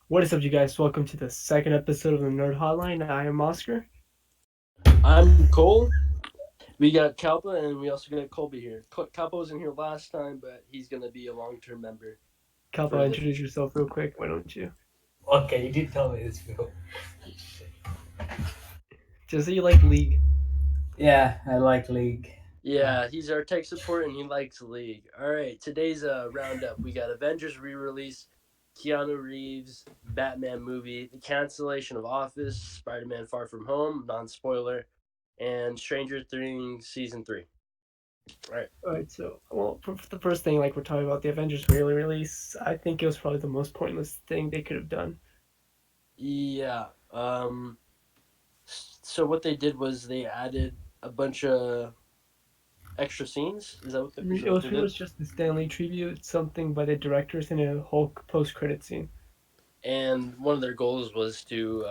What is up, you guys? Welcome to the second episode of the Nerd Hotline. I am Oscar. I'm Cole. We got Kalpa and we also got Colby here. Kalpa wasn't here last time, but he's gonna be a long-term member Kalpa, for the. introduce yourself real quick. Why don't you? Okay, you did tell me this before. Just say you like League. Yeah, I like League. Yeah, he's our tech support and he likes League. All right, today's roundup. We got Avengers re-release, Keanu Reeves, Batman movie, the cancellation of Office, Spider-Man: Far From Home, non-spoiler, and Stranger Things season 3. All right. Alright, for the first thing, like we're talking about the Avengers really release, I think it was probably the most pointless thing they could have done. Yeah. So what they did was they added a bunch of extra scenes. Is It that what was they pretty did? much just the Stanley tribute, something by the directors in a Hulk post-credit scene. And one of their goals was to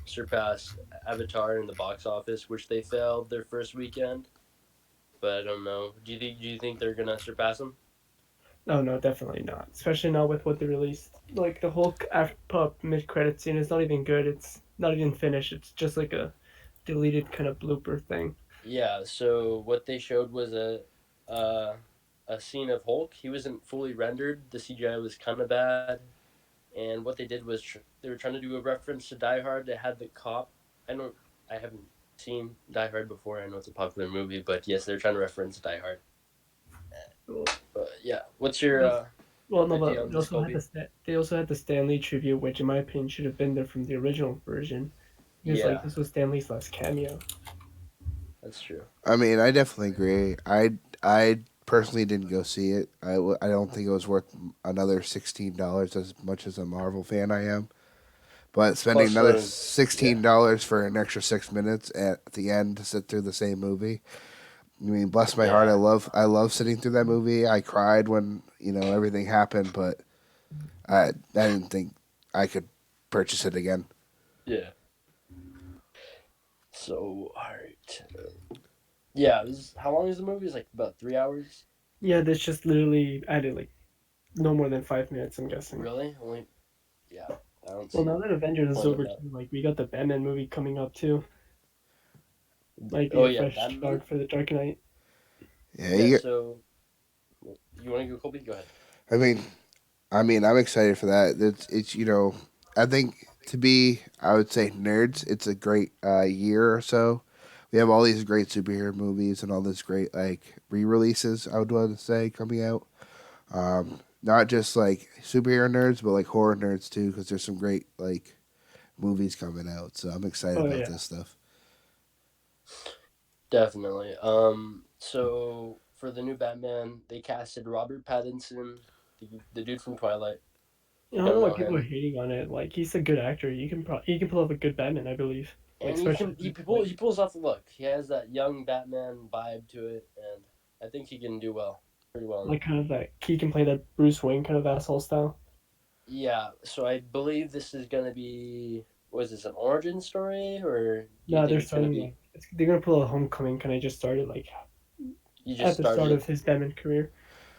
surpass Avatar in the box office, which they failed their first weekend. But I don't know. Do you think they're gonna surpass them? No, no, definitely not. Especially not with what they released. Like the Hulk after pop mid-credit scene is not even good. It's not even finished. It's just like a deleted kind of blooper thing. Yeah. So what they showed was a a scene of Hulk. He wasn't fully rendered. The CGI was kind of bad. And what they did was they were trying to do a reference to Die Hard. They had the cop. I don't. I haven't seen Die Hard before. I know it's a popular movie, but yes, they're trying to reference Die Hard. But yeah, what's your Well, no, idea but on this, Colby? They also had the Stanley tribute, which in my opinion should have been there from the original version, because like Yeah, this was Stanley's last cameo. that's true. I mean, I definitely agree. I personally didn't go see it. I don't think it was worth another $16 as much as a Marvel fan I am. But spending Plus, another yeah, $16 for an extra 6 minutes at the end to sit through the same movie. I mean, bless my heart. yeah, I love sitting through that movie. I cried when everything happened, but I didn't think I could purchase it again. yeah. So, all right. Yeah, how long is the movie? It's like about 3 hours. Yeah, this just literally added like no more than 5 minutes. I'm guessing. Really? Only? Yeah, I don't Well, see now the that Avengers is point of over that. too, like we got the Batman movie coming up too, might be Oh a yeah, fresh that movie. start for the Dark Knight. Yeah, Yeah. you get, So you want to go, Colby? Go ahead. I mean, I'm excited for that. It's I think to be, I would say nerds. It's a great year or so. We have all these great superhero movies and all this great like re-releases. I would want to say coming out. Not just like superhero nerds, but like horror nerds too, because there's some great like movies coming out. So I'm excited Oh about yeah, this stuff. Definitely. So for the new Batman, they casted Robert Pattinson, the dude from Twilight. I You don't know don't why know people are him, hating on it. Like he's a good actor. He can pull off a good Batman, I believe. Like and especially he pulls off the look. He has that young Batman vibe to it, and I think he can do pretty well in it. like kind of that he can play that Bruce Wayne kind of asshole style. Yeah. So I believe this is gonna be. Was this an origin story, or do you No, think they're it's gonna starting be? like they're gonna pull a Homecoming kind of just started like You just at the start started. of his Batman career.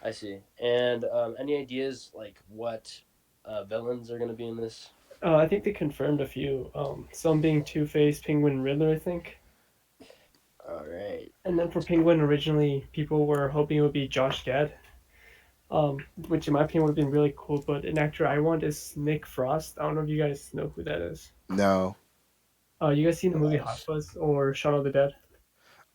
I see. And any ideas like what villains are gonna be in this? I think they confirmed a few. Some being Two Face, Penguin, and Riddler, I think. All right. And then for Penguin, originally people were hoping it would be Josh Gad, which in my opinion would have been really cool. But an actor I want is Nick Frost. I don't know if you guys know who that is. No. You guys seen the movie Uh, Hot Fuzz or Shaun of the Dead?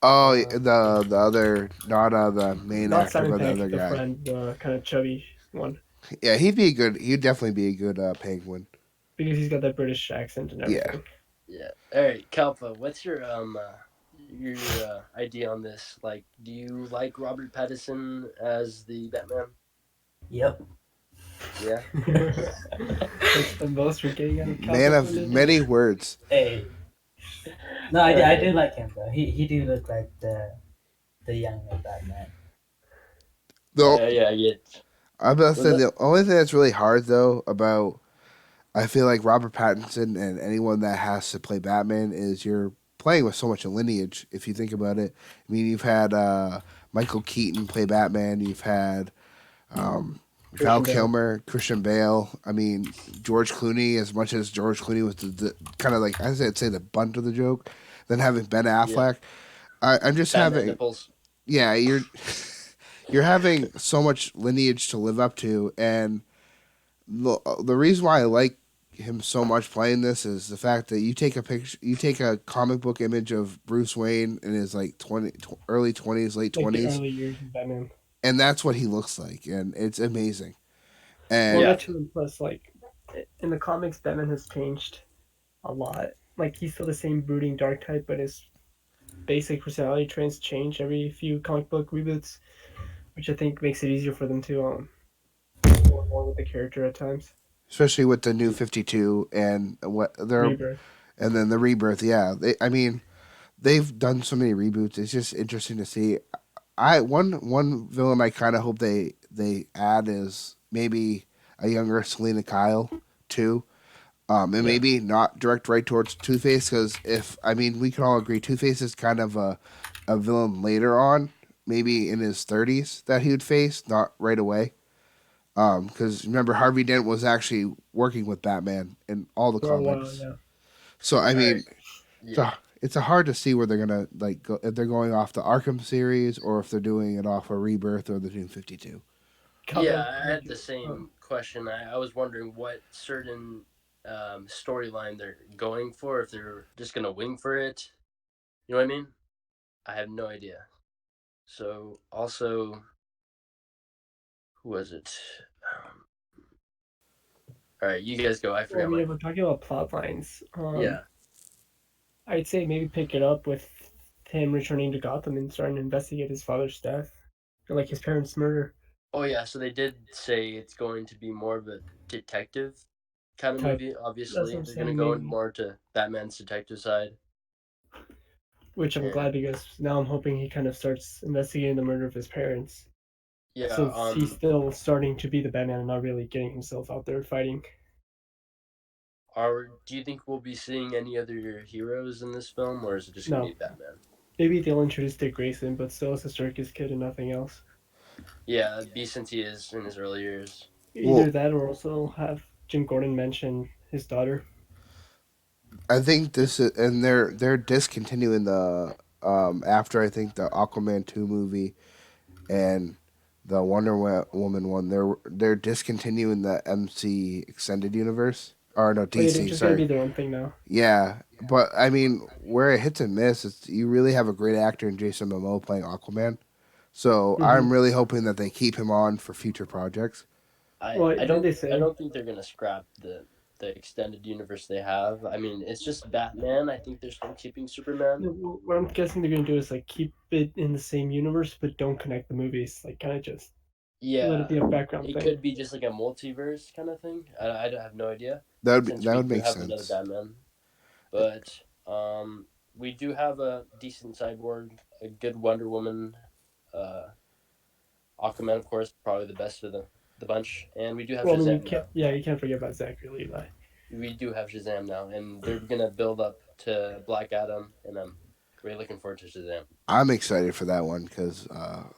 Oh, uh, the other, not the main Not actor, Simon but the Pegg, other the guy. friend, the kind of chubby one, Yeah, he'd be a good. He'd definitely be a good penguin. because he's got that British accent and Yeah. everything. yeah. All right, Kalpa. What's your idea on this? Like, do you like Robert Pattinson as the Batman? Yep. Yeah. That's the most we're getting out of Man Calpa for of today. many words. Hey. No, All I right. do like him though. He do look like the younger Batman. Though Yeah, I get. I'm gonna Was say that? the only thing that's really hard though about I feel like Robert Pattinson and anyone that has to play Batman is you're playing with so much lineage. If you think about it, I mean, you've had Michael Keaton play Batman. You've had Val Christian Bale. Kilmer, Christian Bale. I mean, George Clooney. As much as George Clooney was the kind of like I'd say the bunt of the joke, then having Ben Yeah, Affleck. I'm just Batman having nipples. yeah. You're having so much lineage to live up to, and the reason why I like him so much playing this is the fact that you take a comic book image of Bruce Wayne in his like early 20s, late Like the 20s, early years of Batman. and that's what he looks like, and it's amazing. Well, And Yeah, that too, and plus, like, in the comics, Batman has changed a lot. Like, he's still the same brooding dark type, but his basic personality traits change every few comic book reboots, which I think makes it easier for them to go along with the character at times. especially with the new 52 and what they're Rebirth. and then the rebirth, yeah, I mean they've done so many reboots. It's just interesting to see. I one villain I kind of hope they add is maybe a younger Selena Kyle too. And Yeah. maybe not direct right towards Two Face, because if I mean we can all agree Two Face is kind of a villain later on, maybe in his 30s that he would face, not right away. Because remember Harvey Dent was actually working with Batman in all the For a while, comics. yeah. So I all right. mean, Yeah, it's a hard to see where they're gonna like go, if they're going off the Arkham series or if they're doing it off a Rebirth or the New 52. yeah. Couple. I had the same question. I was wondering what certain storyline they're going for. If they're just gonna wing for it, you know what I mean? I have no idea. So also, who was it? Um, all right, you guys go. I Well, I forgot mean, my. if we're talking about plot lines, Yeah. I'd say maybe pick it up with him returning to Gotham and starting to investigate his father's death, or like his parents' murder Oh yeah. So they did say it's going to be more of a detective kind of type. movie. That's what Obviously, I'm they're gonna saying, go in maybe. more to Batman's detective side. Which I'm glad And because now I'm hoping he kind of starts investigating the murder of his parents, yeah. since he's still starting to be the Batman and not really getting himself out there fighting. Are do you think we'll be seeing any other heroes in this film, or is it just gonna be No, Batman? maybe they'll introduce Dick Grayson, but still as a circus kid and nothing else. Yeah, be since he is in his early years. Either Well, that or also have Jim Gordon mention his daughter I think this is, and they're discontinuing the after I think the Aquaman 2 movie and the Woman one. They're discontinuing the MC extended universe or no Oh yeah, they're DC. just gonna Sorry, be their own thing now. yeah, but I mean where it hits and miss is you really have a great actor in Jason Momoa playing Aquaman. So Mm-hmm. I'm really hoping that they keep him on for future projects. Well, I did don't they I say? don't think they're gonna scrap the extended universe they have. I mean, it's just Batman. I think they're still keeping Superman. No, what I'm guessing they're gonna do is like keep it in the same universe, but don't connect the movies. Like kind of just let it Yeah, be a background it thing. could be just like a multiverse kind of thing. I have no idea since That we would do make have another sense. Batman, but we do have a decent cyborg, a good Wonder Woman, uh, Aquaman, of course, probably the best of the bunch, and we do have Well, I mean, Shazam now. you can't forget about Zachary Levi. We do have Shazam now, and they're gonna build up to Black Adam, and I'm really looking forward to Shazam. I'm excited for that one because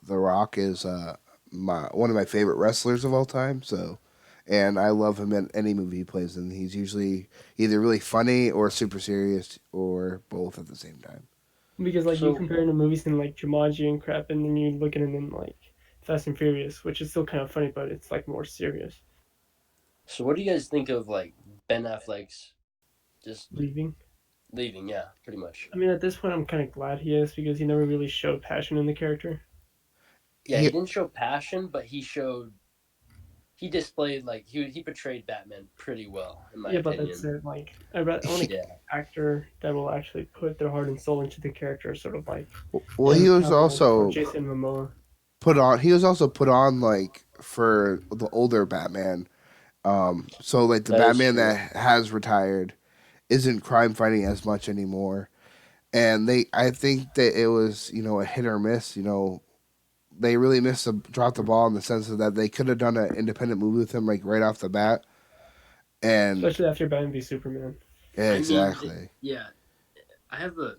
The Rock is my one of my favorite wrestlers of all time. So, and I love him in any movie he plays in. He's usually either really funny or super serious or both at the same time. Because like you So, compare him to movies in like Jumanji and crap, and then you look at him in like Fast and Furious, which is still kind of funny, but it's like more serious. so what do you guys think of like Ben Affleck's just Leaving. leaving? Yeah, pretty much. I mean, at this point, I'm kind of glad he is because he never really showed passion in the character. Yeah, he He, didn't show passion, but he displayed like he portrayed Batman pretty well, in my Yeah, but that's opinion. it. Like, I want an Yeah, actor that will actually put their heart and soul into the character, sort of like well, he Henry was Cavill or also Jason Momoa. put on. He was also put on like for the older Batman. So like the that is Batman true. that has retired isn't crime fighting as much anymore. And I think that it was a hit or miss. They really dropped the ball in the sense of that they could have done an independent movie with him like right off the bat. And Especially after Batman v Superman. yeah, I mean, exactly. yeah, I have a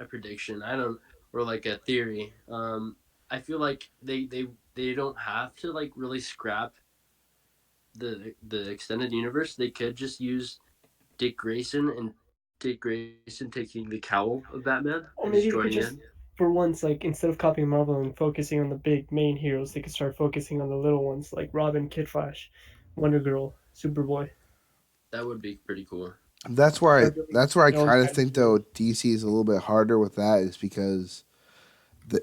prediction. I don't or like a theory. I feel like they don't have to like really scrap. the extended universe, they could just use Dick Grayson and Dick Grayson taking the cowl of Batman and Or just maybe they joining could in. just, for once, like instead of copying Marvel and focusing on the big main heroes, they could start focusing on the little ones like Robin, Kid Flash, Wonder Girl, Superboy. That would be pretty cool. Start building That's where I their own kind of side of the think though heroes. DC is a little bit harder with that is because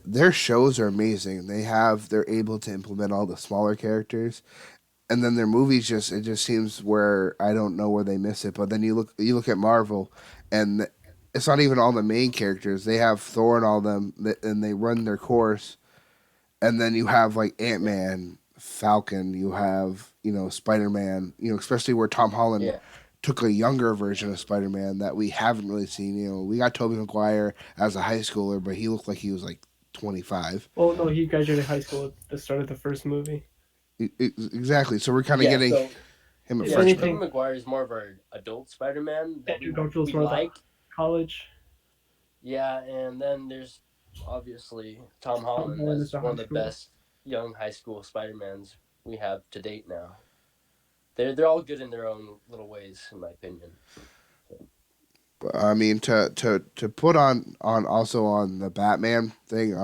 their shows are amazing. They're able to implement all the smaller characters, and then their movies just it just seems where I don't know where they miss it. But then you look at Marvel, and it's not even all the main characters. They have Thor and all them, and they run their course. And then you have like Ant Man, Falcon. You have Spider Man. Especially where Tom Holland Yeah. took a younger version of Spider Man that we haven't really seen. We got Tobey Maguire as a high schooler, but he looked like he was like 25. Oh no, he graduated high school at the start of the first movie. Exactly. So we're kind of Yeah. getting So him a If yeah, so freshman. Tobey anything, Maguire is more of our adult Spider-Man that Andrew Garfield's we more of the like. college. Yeah, and then there's obviously Tom Tom Holland Holland is as the one high of the school. best young high school Spider-Mans we have to date now. They're all good in their own little ways, in my opinion. I mean, to put on also on the Batman thing.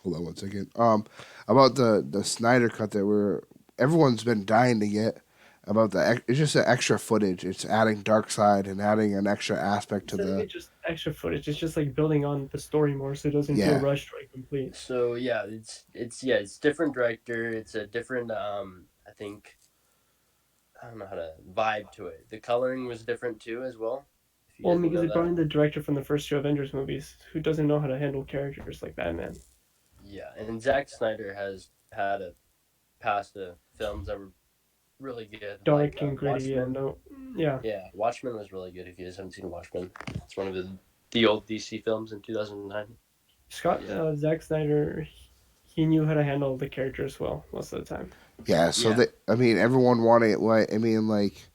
Hold on one second. About the Snyder cut that everyone's been dying to get about it's just the extra footage. It's adding Dark Side and adding an extra aspect to It's not the really just extra footage. It's just like building on the story more, so it doesn't feel yeah. rushed or incomplete. So yeah, it's different director. It's a different I think I don't know how to vibe to it. The coloring was different too as well. If you Well, guys didn't because know they brought that. in the director from the first two Avengers movies, who doesn't know how to handle characters like Batman. Yeah, and Zack Snyder has had a past of films that were really good, like Dark and gritty, and Watchmen. no, yeah. Yeah, Watchmen was really good. If you guys haven't seen Watchmen, it's one of the old DC films in 2009. Scott Yeah, Zack Snyder, he knew how to handle the characters well most of the time. Yeah, so yeah, I mean, everyone wanted what I mean, like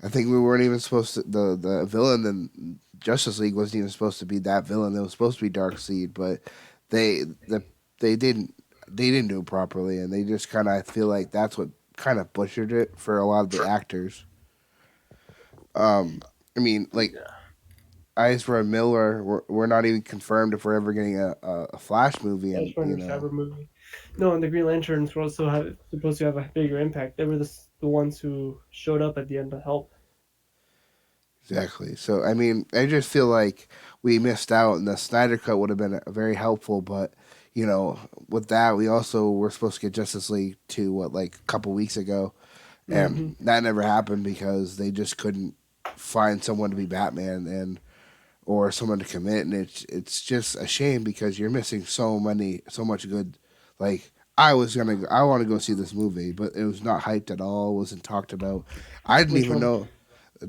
I think we weren't even supposed to the villain in Justice League wasn't even supposed to be that villain. It was supposed to be Darkseid, but they the they didn't do it properly, and they just kind of I feel like that's what kind of butchered it for a lot of the actors. I mean, like yeah. Ezra Miller, we're not even confirmed if we're ever getting a Flash movie, and Flashpoint or Cyber movie. No, and the Green Lanterns were also supposed to have a bigger impact. They were the ones who showed up at the end to help. exactly. So I mean, I just feel like we missed out, and the Snyder cut would have been very helpful. But with that, we also were supposed to get Justice League 2 what like a couple weeks ago, and Hmm. that never happened because they just couldn't find someone to be Batman and or someone to commit, and it's just a shame because you're missing so much good. Like I want to go see this movie, but it was not hyped at all. It wasn't talked about. I didn't Which even one? know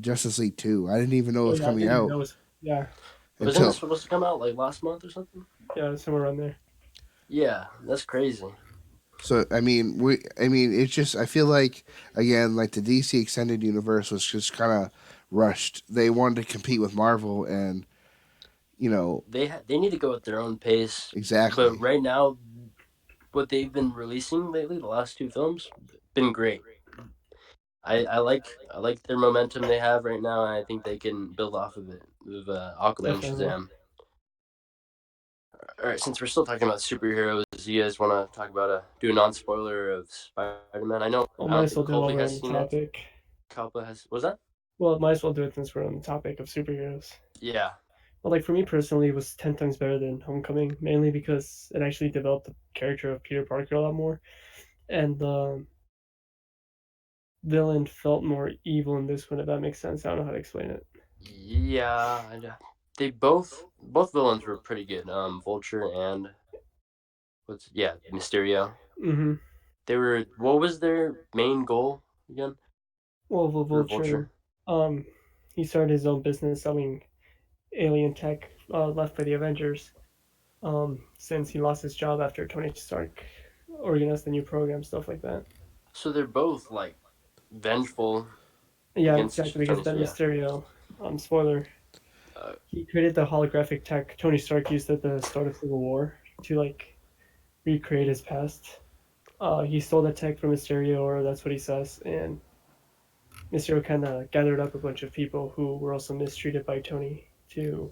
Justice League 2. I didn't even know it Oh was yeah, I coming didn't even out know. Yeah, Wasn't this until supposed to come out like last month or something? yeah, somewhere around there. Yeah, that's crazy. so. I mean, it's just I feel like again, like the DC extended universe was just kind of rushed. They wanted to compete with Marvel, and you know They need to go at their own pace. But exactly. right now, what they've been releasing lately, the last two films, been great. I like their momentum they have right now, and I think they can build off of it with Aquaman and Definitely. Shazam. All right, since we're still talking about superheroes, you guys want to talk about do a non spoiler of Spider Man? Well, I might don't as well think do it while Colby we're has on the seen it. topic. Kalpa has. Was that? Well, might as well do it since we're on the topic of superheroes. Yeah, Well, like for me personally, it was 10 times better than Homecoming, mainly because it actually developed the character of Peter Parker a lot more, and the villain felt more evil in this one. If that makes sense, I don't know how to explain it. yeah. They both villains were pretty good. Vulture and what's Mysterio. Hmm. They were. What was their main goal again Well, the for Vulture, Vulture? um, he started his own business selling alien tech left by the Avengers. Since he lost his job after Tony Stark organized the new program, stuff like that. So they're both like vengeful Yeah, against exactly. Because Tony. then Yeah. Mysterio, spoiler, Uh, he created the holographic tech Tony Stark used at the start of Civil War to like recreate his past. He stole the tech from Mysterio, or that's what he says, and Mysterio kind of gathered up a bunch of people who were also mistreated by Tony to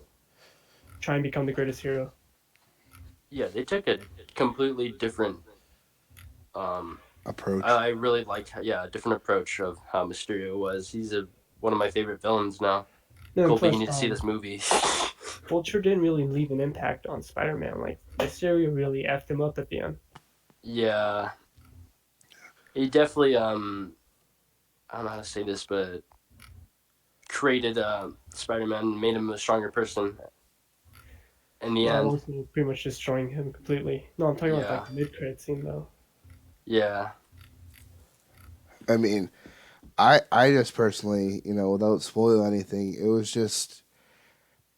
try and become the greatest hero. Yeah, they took a completely different. Um, Approach. I really liked, yeah, a different approach of how Mysterio was. He's a one of my favorite villains now. No, and Colby, you plus, need to see this movie. Vulture didn't really leave an impact on Spider-Man. Like Mysterio really effed him up at the end. Yeah, he definitely I don't know how to say this, but created Spider-Man, made him a stronger person in the Well, end. also pretty much destroying him completely. No, I'm talking about Yeah, like the mid-credit scene though. yeah. I mean, I just personally, without spoiling anything, it was just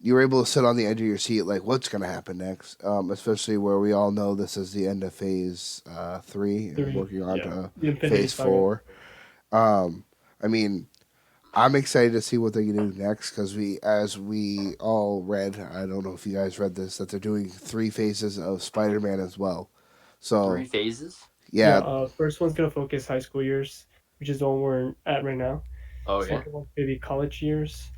you were able to sit on the edge of your seat, like what's gonna happen next. Especially where we all know this is the end of Phase 3, and Three, working on yeah, to the Infinity Phase Saga. 4. I mean, I'm excited to see what they're gonna do next because as we all read, I don't know if you guys read this, that they're doing 3 phases of Spider-Man as well. Three So phases. Yeah, yeah, first one's gonna focus high school years, which is the one we're at right now. Oh yeah. Second one maybe college years,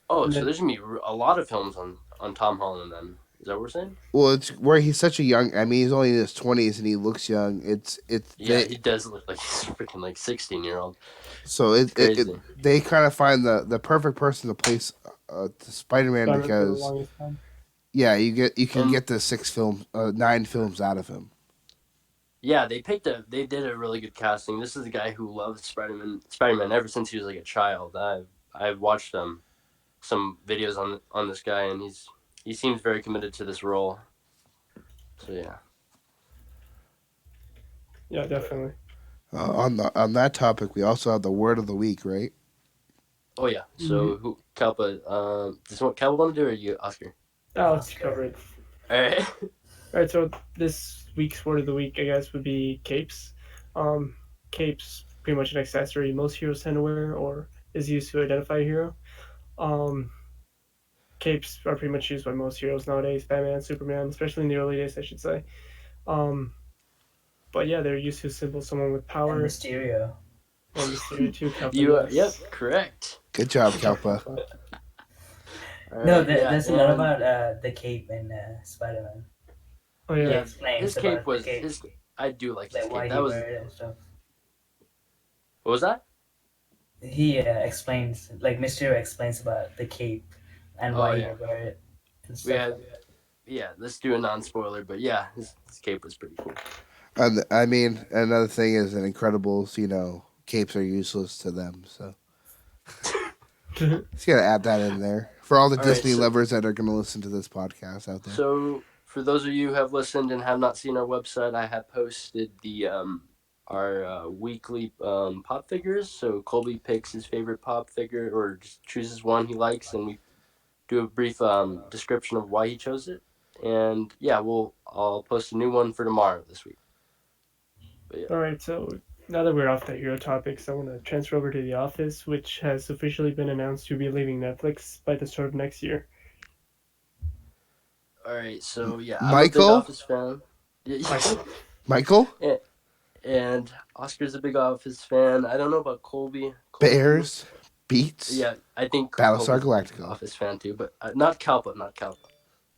Oh, and so then there's gonna be a lot of films on Tom Holland then. Is that what we're saying? well, it's where he's such a young. I mean, he's only in his 20s and he looks young. It's Yeah, they he does look like he's freaking like 16-year-old. so It's crazy. they kind of find the perfect person to place Spider Man Spider-Man for the because longest time. yeah, you can And get the 9 films out of him. yeah, they did a really good casting. This is a guy who loved Spider-Man ever since he was like a child. I've watched some videos on this guy, and he seems very committed to this role. So yeah. Yeah, definitely. On that topic, we also have the word of the week, right? Oh yeah. Mm-hmm. So who Kalpa? Does what Kalpa want to do, or you, Oscar? Let's Oscar. cover it. All right. All right, so this week's word of the week, I guess, would be capes. Um, capes, pretty much an accessory most heroes tend to wear or is used to identify a hero. Um, capes are pretty much used by most heroes nowadays, Batman, Superman, especially in the early days, I should say. Um, but yeah, they're used to symbol someone with And power Mysterio. and Mysterio too, Kappa, You yep, yes. correct. Good job, Good job, Kalpa. Kappa. All No, right. Yeah, there's a lot and about the cape in Spider-Man. Oh He yeah, yeah, his explains cape about the was cape, his. I do like his like cape. why That he was wear it and stuff. what was that? He explains, like Mysterio explains about the cape and Oh why he yeah, wear it and we stuff had like that. yeah. Let's do a non-spoiler, but yeah, his cape was pretty cool. And I mean, another thing is in Incredibles, capes are useless to them. So just gotta add that in there for all the All right, Disney lovers that are gonna listen to this podcast out there. so for those of you who have listened and have not seen our website, I have posted the our weekly pop figures. So Colby picks his favorite pop figure or just chooses one he likes, and we do a brief description of why he chose it. And yeah, I'll post a new one for tomorrow this week. But yeah, all right, so now that we're off the hero topics, I want to transfer over to The Office, which has officially been announced to be leaving Netflix by the start of next year. all right. So yeah, I'm a big Michael, Office fan. Michael? Michael, and, and Oscar's a big Office fan. I don't know about Colby. Colby, Bears, Beats, yeah, I think Battlestar Colby's a big Galactica. Office fan too, but not Kalpa, not Kalpa.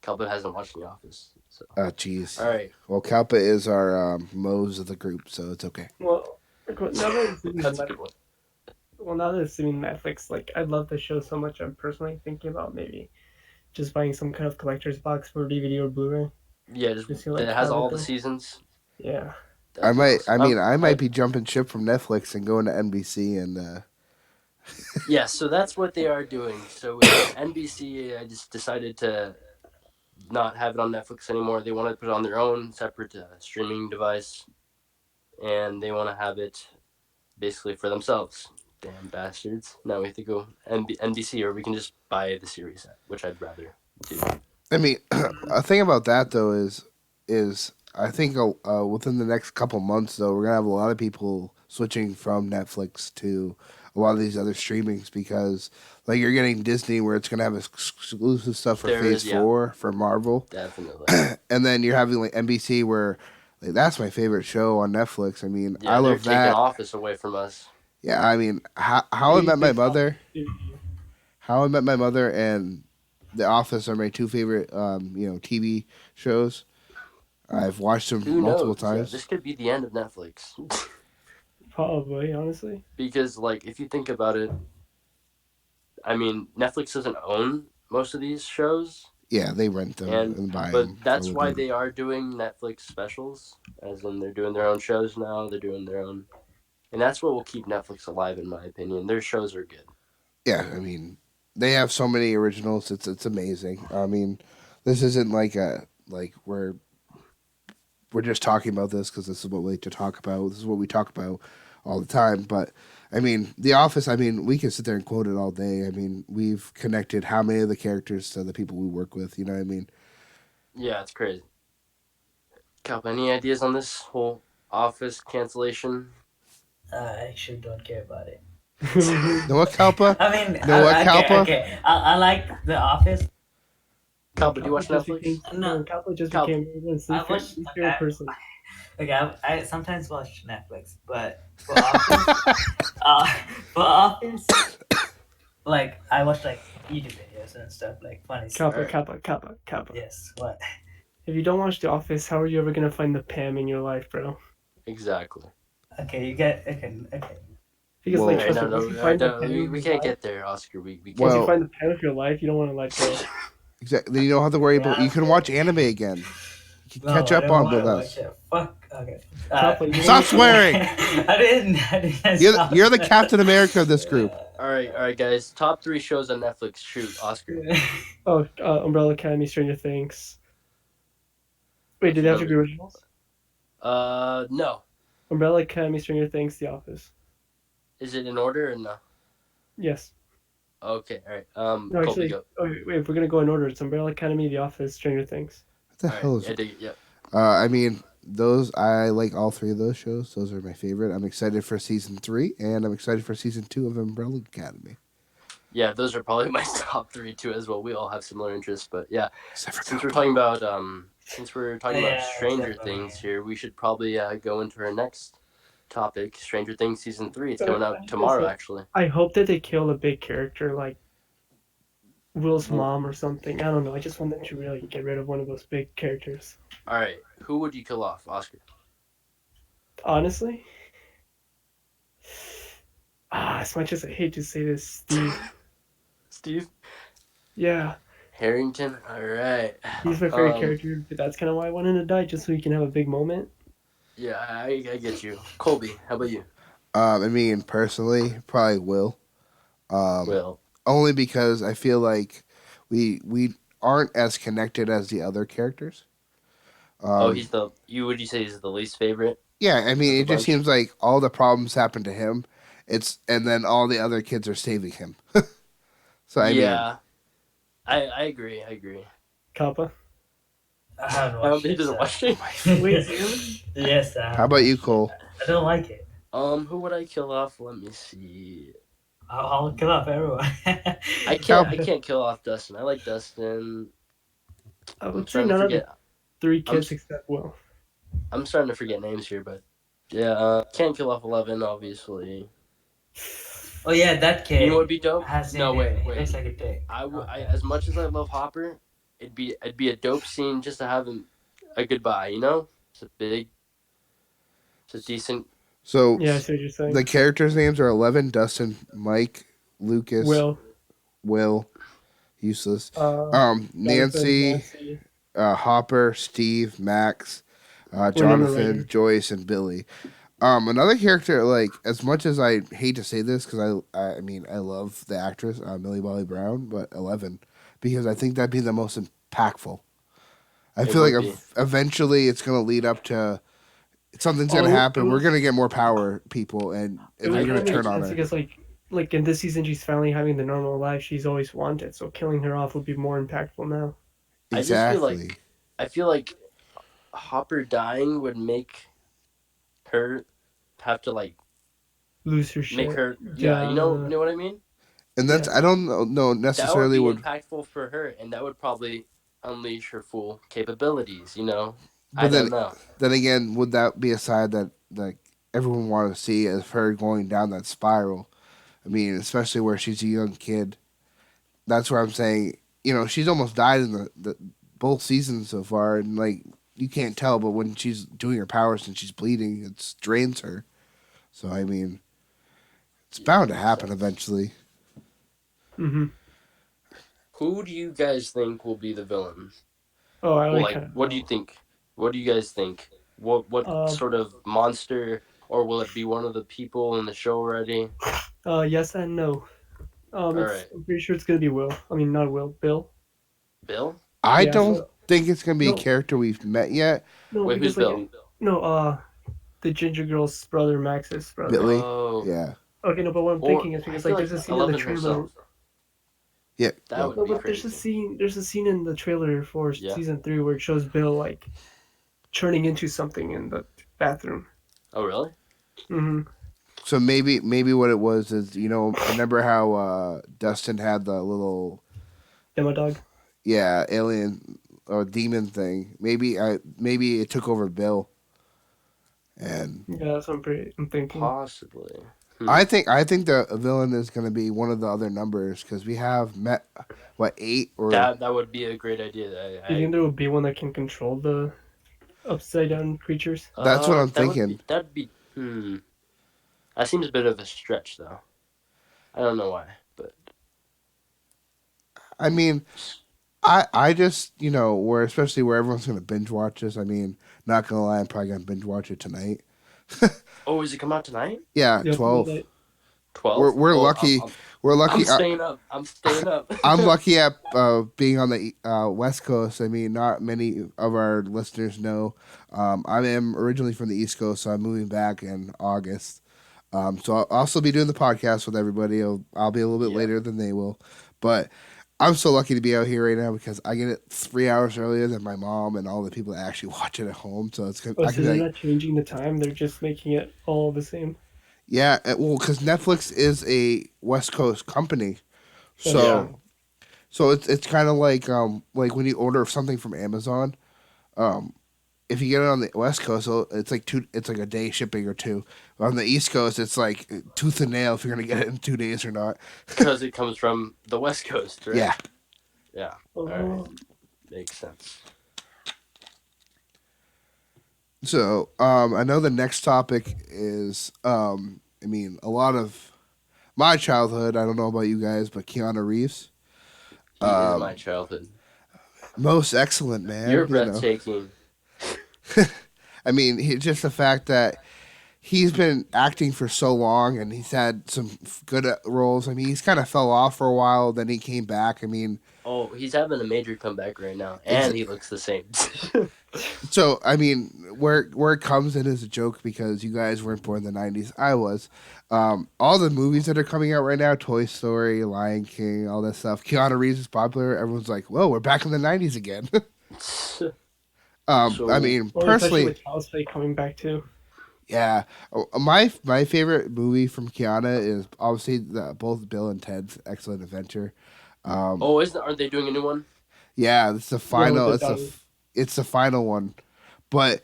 Kalpa hasn't watched The Office, so Jeez. all right, Well, Kalpa is our Mose of the group, so it's okay. Well, now that it's leaving that's a Netflix, good one. now that it's leaving Netflix, like I love the show so much. I'm personally thinking about maybe just buying some kind of collector's box for DVD or Blu-ray. Yeah, just Just to like that has have it all the there. seasons. Yeah. That'd be awesome. I might be jumping ship from Netflix and going to NBC and. Yeah, so that's what they are doing. So with NBC, I just decided to not have it on Netflix anymore. They want to put it on their own separate streaming device, and they want to have it basically for themselves. Damn bastards! Now we have to go NBC, or we can just buy the series, which I'd rather do. I mean, a thing about that though is I think within the next couple months though we're gonna have a lot of people switching from Netflix to a lot of these other streamings because like you're getting Disney where it's gonna have exclusive stuff for There Phase is, yeah, 4 for Marvel, definitely. and then you're having like NBC where Like that's my favorite show on Netflix. I mean, I Yeah, they're love taking that. Office away from us. Yeah, I mean, How I Met My 86 Mother, Office. How I Met My Mother, and The Office are my two favorite, TV shows. I've watched them Who multiple knows? Yeah, times. this could be the end of Netflix. Probably, honestly. Because, like, if you think about it, I mean, Netflix doesn't own most of these shows, Yeah, they rent them and and buy but them for a that's little why bit. they are doing Netflix specials, as in they're doing their own shows now. They're doing their own, and that's what will keep Netflix alive, in my opinion. Their shows are good. Yeah, I mean, they have so many originals. It's amazing. I mean, this isn't like a like we're just talking about this because this is what we like to talk about. This is what we talk about all the time. But I mean, The Office. I mean, we can sit there and quote it all day. I mean, we've connected how many of the characters to the people we work with. You know what I mean? Yeah, it's crazy. Cal, any ideas on this whole Office cancellation? I actually don't care about it. Know what, Kalpa? I mean, Know what, okay, Kalpa? okay. I like The Office. Cal, do you Kappa watch just Netflix? became No, Kappa just Cal, became everyone's I least watch. favorite person. Okay, I sometimes watch Netflix, but for Office, uh, for Office, like I watch like YouTube videos and stuff, like funny stuff. Kappa, Alright. Kappa, Kappa, Kappa. Yes, what? If you don't watch The Office, how are you ever gonna find the Pam in your life, bro? exactly. Okay, you get okay. Because Well, like, All right, trust no, me, once no, you find the Pam we, in we your can't life, get there, Oscar. We once can't you well, get find there. the Pam of your life, you don't want to let go. exactly. Then you don't have to worry about. You Yeah, can watch anime again. You can no, catch I up don't on want with to watch us. it. Fuck. Okay. Kappa, you Stop don't. swearing. I didn't stop. You're the Captain America of this group. All right, guys. Top three shows on Netflix. Shoot, Oscar. Oh, Umbrella Academy, Stranger Things. Wait, What's did they your have to number? be originals? No. Umbrella Academy, Stranger Things, The Office. Is it in order or no? Yes. Okay, all right. No, Colby, actually, go. wait, if we're gonna go in order, it's Umbrella Academy, The Office, Stranger Things. What the All right, hell is? yeah, dig it. Yep. I mean, those I like all three of those shows. Those are my favorite. I'm excited for season 3, and I'm excited for season 2 of Umbrella Academy. Yeah, those are probably my top three too as well. We all have similar interests, but yeah, Except for since we're Kalpa. talking about Yeah, Stranger except for Things me. here, we should probably go into our next topic, Stranger Things season 3. It's But coming out I gotta tomorrow, say, actually. I hope that they kill a big character like Will's Well, mom or something. I don't know. I just want them to really get rid of one of those big characters. all right, who would you kill off, Oscar? Honestly, as much as I hate to say this, Steve. Steve Yeah, Harrington. All right. he's my favorite character, but that's kind of why I want him to die, just so he can have a big moment. Yeah, I get you. Colby, how about you? I mean, personally, probably will. Um, Will. Only because I feel like we aren't as connected as the other characters. Oh, Um, he's the. You would you say he's the least favorite yeah, I of mean, the it just bunch? seems like all the problems happen to him. And then all the other kids are saving him. So I mean, Yeah, I agree. I agree. Kappa. I haven't watched He it. doesn't So. watch it. Wait, really? Yes, I how haven't about you, watched it. Cole? I don't like it. Who would I kill off? Let me see. I'll kill off everyone. Cal- I can't kill off Dustin. I like Dustin. I I'm would say trying to none of the forget. three I'm kids except Will. I'm starting to forget names here, but yeah, can't kill off 11, obviously. Oh yeah, that kid. You know what would be dope? Has No, seen him. wait, He wait. looks like a dick. I Okay. as much as I love Hopper, it'd be a dope scene just to have him a goodbye. You know, it's a decent. So Yeah, I see what you're saying. the characters' names are 11, Dustin, Mike, Lucas, Will, Will, useless, Jonathan, Nancy, Nancy, Hopper, Steve, Max, Winona Jonathan, Ryder. Joyce, and Billy. Another character, like as much as I hate to say this, because I mean I love the actress Millie Bobby Brown, but 11 because I think that'd be the most impactful. I It feel like would be. eventually it's gonna lead up to something's gonna Oh, happen. We're gonna get more power, people, and it they're was gonna gonna make turn on sense her. because like in this season she's finally having the normal life she's always wanted. So killing her off would be more impactful now. I just Exactly. feel like Hopper dying would make her have to like Lose her make shit. her. Yeah, Yeah, you know what I mean. And that's yeah. I don't know That would necessarily be would impactful for her, and that would probably unleash her full capabilities. You know. I But don't know. then again, would that be a side that like everyone wanted to see as her going down that spiral? I mean, especially where she's a young kid. That's where I'm saying, she's almost died in the both seasons so far, and like you can't tell, but when she's doing her powers and she's bleeding, it drains her. So I mean, it's Yeah, bound to makes happen sense. eventually. Mm-hmm. Who do you guys think will be the villain? Oh, I Well, already like, kind of what do you know. think? What do you guys think? What Um, sort of monster, or will it be one of the people in the show already? yes and no. All It's right, I'm pretty sure it's gonna be Will. I mean, not Will, Bill. Bill. I Yeah, don't but think it's gonna be a no, character we've met yet, no, Wait, who's because like Bill? no, the ginger girl's brother, Max's brother. Billy. Oh, Yeah, Okay, no, but what I'm or thinking is I because feel like like there's a scene in the Eleven trailer. himself. yeah, That yep. would No, be but crazy. there's a scene in the trailer for Yeah. season 3 where it shows Bill like turning into something in the bathroom. Oh, really? Mm-hmm. So maybe what it was is remember how Dustin had the little Demo dog. alien or demon thing. Maybe it took over Bill, and Yeah, that's what I'm thinking. Possibly. I think the villain is going to be one of the other numbers because we have met what 8 or That would be a great idea. Do you think there I will be one that can control the upside down creatures? that's what I'm that would be thinking. that seems a bit of a stretch though. I don't know why, but I mean, I just where especially where everyone's going to binge watch this. I mean, not gonna lie, I'm probably gonna binge watch it tonight. oh, is it come out tonight? Yeah, Yeah, something 12. like 12? We're Oh, lucky. I'm We're I'm lucky. staying up. I'm staying up. I'm lucky at being on the West Coast. I mean, not many of our listeners know. I am originally from the East Coast, so I'm moving back in August. So I'll also be doing the podcast with everybody. I'll be a little bit Yeah. later than they will, but I'm so lucky to be out here right now because I get it 3 hours earlier than my mom and all the people that actually watch it at home. So oh, I so can be they're like, not changing the time; they're just making it all the same. yeah, well, because Netflix is a West Coast company, That's Yeah. so true. it's kind of like when you order something from Amazon. Um, if you get it on the West Coast, it's like it's like a day shipping or two. On the East Coast, it's like tooth and nail if you're gonna get it in 2 days or not. Because it comes from the West Coast, right? Yeah. Yeah. All right. Oh, Makes sense. So I know the next topic is I mean a lot of my childhood. I don't know about you guys, but Keanu Reeves, He is my um, childhood. most excellent man. You're breathtaking. I mean, just the fact that he's been acting for so long and he's had some good roles. I mean, he's kind of fell off for a while, then he came back. I mean, Oh, he's having a major comeback right now, ex- and he looks the same. so I mean, where it comes in is a joke because you guys weren't born in the '90s. I was. All the movies that are coming out right now, Toy Story, Lion King, all that stuff. Keanu Reeves is popular. Everyone's like, "Whoa, we're back in the '90s again." I So, mean, well, especially personally, with Child's Play coming back too. yeah. My favorite movie from Keanu is obviously both Bill and Ted's Excellent Adventure. Um, oh, isn't aren't they doing a new one? yeah, it's the Yeah, with final. the dog. It's the final one, but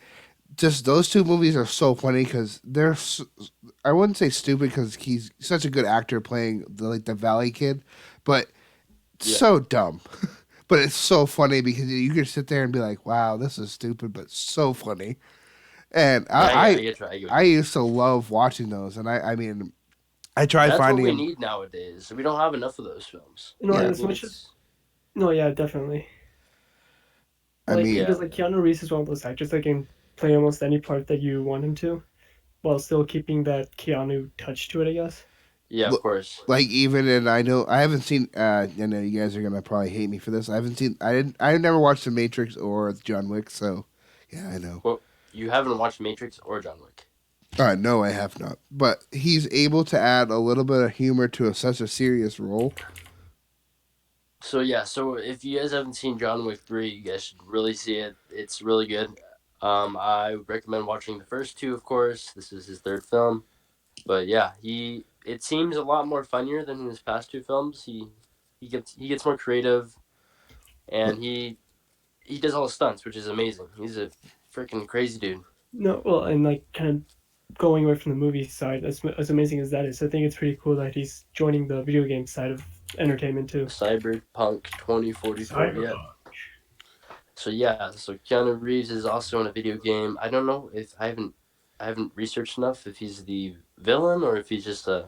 just those two movies are so funny because I wouldn't say stupid because he's such a good actor playing the Valley Kid, but Yeah, so dumb. But it's so funny because you can sit there and be like, "Wow, this is stupid," but so funny. And yeah, I get you. I get what I you mean. used to love watching those, and I mean I tried That's what finding we them. need nowadays. We don't have enough of those films. You know, and Yeah, That as much as needs. no, yeah, definitely. I Like mean, Yeah, because like Keanu Reeves is one of those actors that can play almost any part that you want him to, while still keeping that Keanu touch to it, I guess. yeah, of look, course. like even and I know I haven't seen. I know you guys are gonna probably hate me for this. I haven't seen. I didn't. I never watched The Matrix or John Wick. So yeah, I know. Well, you haven't watched Matrix or John Wick. No, I have not. But he's able to add a little bit of humor to such a serious role. So yeah, so if you guys haven't seen John Wick 3, you guys should really see it. It's really good. I recommend watching the first two, of course. This is his third film. But yeah, he it seems a lot more funnier than his past two films. He gets more creative, and he does all the stunts, which is amazing. He's a freaking crazy dude. No, well, and like kind of going away from the movie side, as amazing as that is, I think it's pretty cool that he's joining the video game side of entertainment too. Cyberpunk 2044. Yeah. Cyberpunk. So yeah, so Keanu Reeves is also in a video game. I don't know if I haven't researched enough if he's the villain or if he's just a.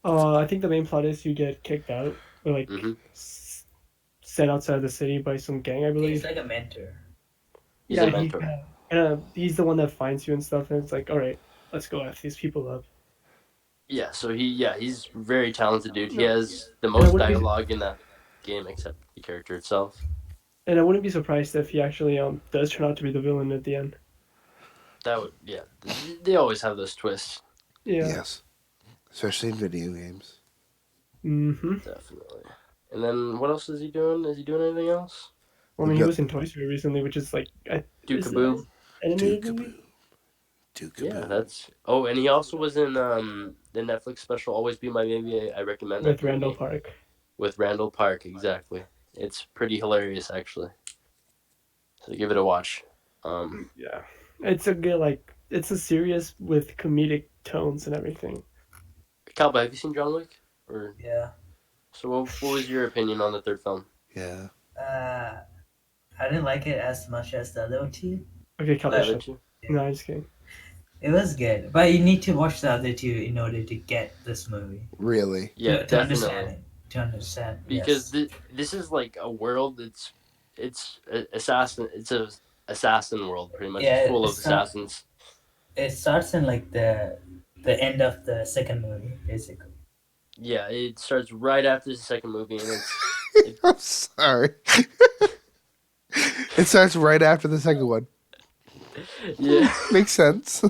I think the main plot is you get kicked out, or like Mm-hmm. sent outside the city by some gang, I He's believe. like a mentor. He's a Yeah, mentor. he's the one that finds you and stuff, and it's like, all right, let's go F these people up. Yeah, so he's very talented dude. He No, has the and I most wouldn't be dialogue in that game except the character itself. and I wouldn't be surprised if he actually does turn out to be the villain at the end. That would yeah. They always have those twists. Yeah. Yes, especially in video games. Mm-hmm. Definitely. And then what else is he doing? Is he doing anything else? Well, I We've mean, he got was in Toy Story recently, which is like, is it Duke-a-boo. an animated Duke-a-boo, movie Yeah, Duke-a-boo. that's. Oh, and he also was in the Netflix special "Always Be My Baby." I recommend that with Randall movie Park. with Randall Park. Exactly, it's pretty hilarious actually. So give it a watch. Um, Yeah, it's a good like it's a serious with comedic tones and everything. Calba, have you seen John Wick? Or Yeah. so what was your opinion on the third film? Yeah. Uh, I didn't like it as much as the other two, Okay, The Calvin, other shut. two? No, I'm just kidding. it was good. But you need to watch the other two in order to get this movie. Really. Yeah, To understand definitely. it. To understand, Because yes. this is like a world. It's a assassin. It's a assassin world pretty much. It's Yeah, full of assassins. it starts in like the end of the second movie, basically. Yeah, it starts right after the second movie, and I'm sorry. It starts right after the second one. yeah. Makes sense.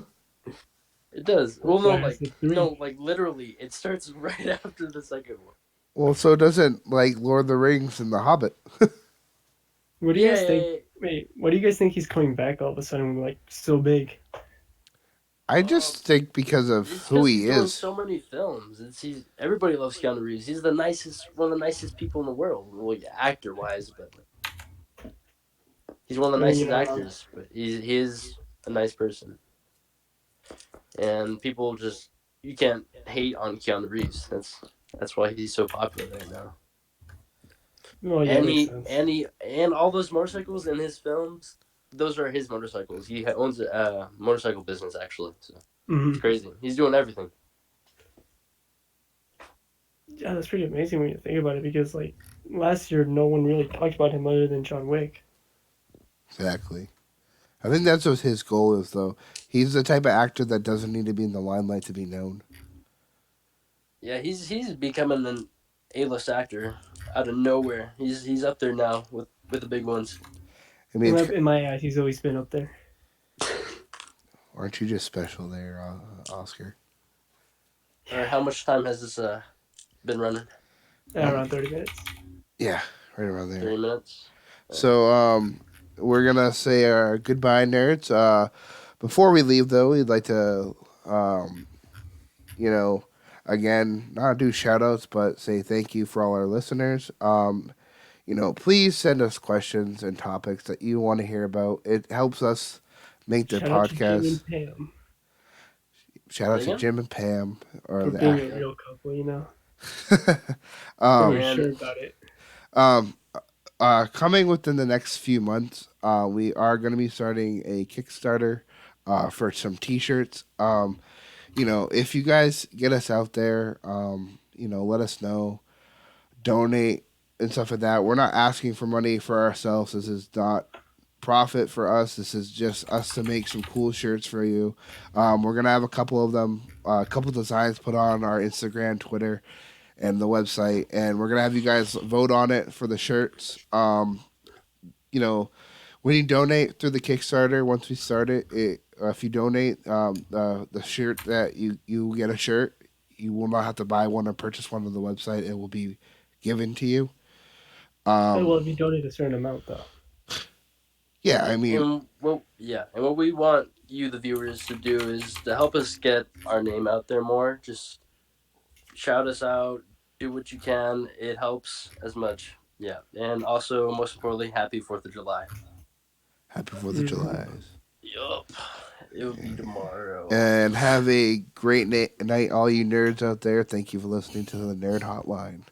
It does. Well, Why is it three? no, like literally, it starts right after the second one. Well, so doesn't like Lord of the Rings and The Hobbit. What do you Yeah, guys think? yeah, yeah. Wait, what do you guys think he's coming back all of a sudden like so big? I just think because of It's who because he's he doing is. so many films. Everybody loves Keanu Reeves. He's the nicest, one of the nicest people in the world. Well, yeah, actor wise, but he's one of I the mean, you nicest know, actors. But he is a nice person, and people just you can't hate on Keanu Reeves. That's why he's so popular right now. well, yeah, it And makes he sense. and he and all those motorcycles in his films, those are his motorcycles. He owns a motorcycle business actually. So it's Hmm. crazy. He's doing everything. Yeah, that's pretty amazing when you think about it. Because like last year, no one really talked about him other than John Wick. Exactly. I think that's what his goal is, though. He's the type of actor that doesn't need to be in the limelight to be known. Yeah, he's becoming an A-list actor out of nowhere. He's up there now with the big ones. I mean, In my eyes, he's always been up there. aren't you just special there, Oscar? All right, how much time has this been running? Around 30 minutes. Yeah, right around there. 30 minutes. So, we're gonna say our goodbye, nerds. Before we leave, though, we'd like to, um, you know, again, not do shout outs, but say thank you for all our listeners. Please send us questions and topics that you want to hear about. It helps us make the Shout out to Jim podcast. and Pam Shout out Say to again. Jim and Pam, or for the being a Yeah. real couple. You know, they um, were And sure about it. um, coming within the next few months, we are going to be starting a Kickstarter for some T-shirts. If you guys get us out there, let us know, donate and stuff like that. We're not asking for money for ourselves. This is not profit for us. This is just us to make some cool shirts for you. We're gonna have a couple of them, a couple designs put on our Instagram, Twitter, and the website, and we're gonna have you guys vote on it for the shirts. You know, when you donate through the Kickstarter, once we start if you donate, the shirt that you get a shirt, you will not have to buy one or purchase one on the website. It will be given to you. Well, Um, if you donate a certain amount, though. yeah, I mean, and what we want you the viewers to do is to help us get our name out there more. Just shout us out, do what you can. It helps as much. Yeah, and also most importantly, happy 4th of July. Happy 4th of Mhm. July. Yup. It'll be tomorrow. And have a great night, all you nerds out there. Thank you for listening to the Nerd Hotline.